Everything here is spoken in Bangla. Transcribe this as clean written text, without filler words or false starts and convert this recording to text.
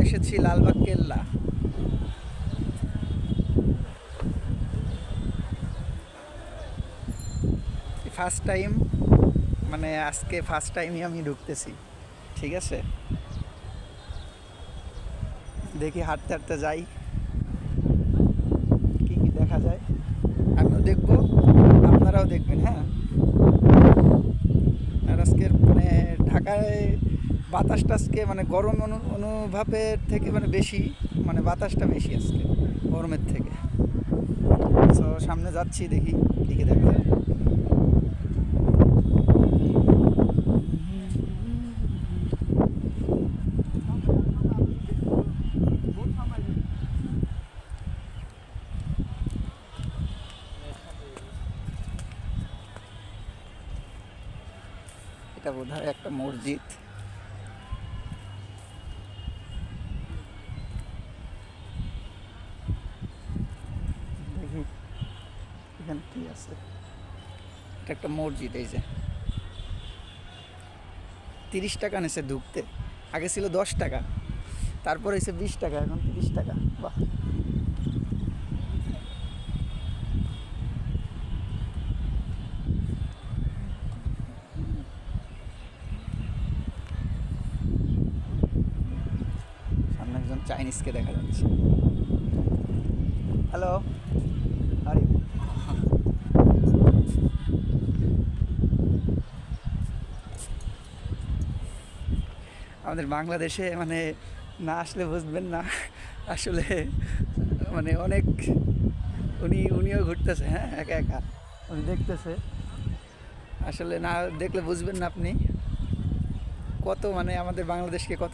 এসেছি লালবাগ কেল্লা। ফার্স্ট টাইম, মানে আজকে ফার্স্ট টাইমই আমি ঢুকতেছি। ঠিক আছে, দেখি হাঁটতে হাঁটতে যাই, কি কি দেখা যায় আমিও দেখবো, আপনারাও দেখবেন। হ্যাঁ, আর আজকের মানে ঢাকায় বাতাসটা আজকে মানে গরম অনুভবের থেকে মানে বেশি, মানে বাতাসটা বেশি আজকে গরমের থেকে। তো সামনে যাচ্ছি, দেখি কী কী দেখা যায়। এটা বোধহয় একটা মসজিদ। দেখি এখানে কি আছে। এটা একটা মসজিদ। এই যে 30 টাকা নিছে ঢুকতে, আগে ছিল 10 টাকা, তারপর হয়েছে 20 টাকা, এখন 30 টাকা। বাহ, সামনে একজন চাইনিজকে দেখা যাচ্ছে। হ্যালো, আরে আমাদের বাংলাদেশে মানে না আসলে বুঝবেন না আসলে, মানে অনেক, উনিও ঘুরতেছে, হ্যাঁ, একা একা উনি দেখতেছে। আসলে না দেখলে বুঝবেন না আপনি কত, মানে আমাদের বাংলাদেশকে কত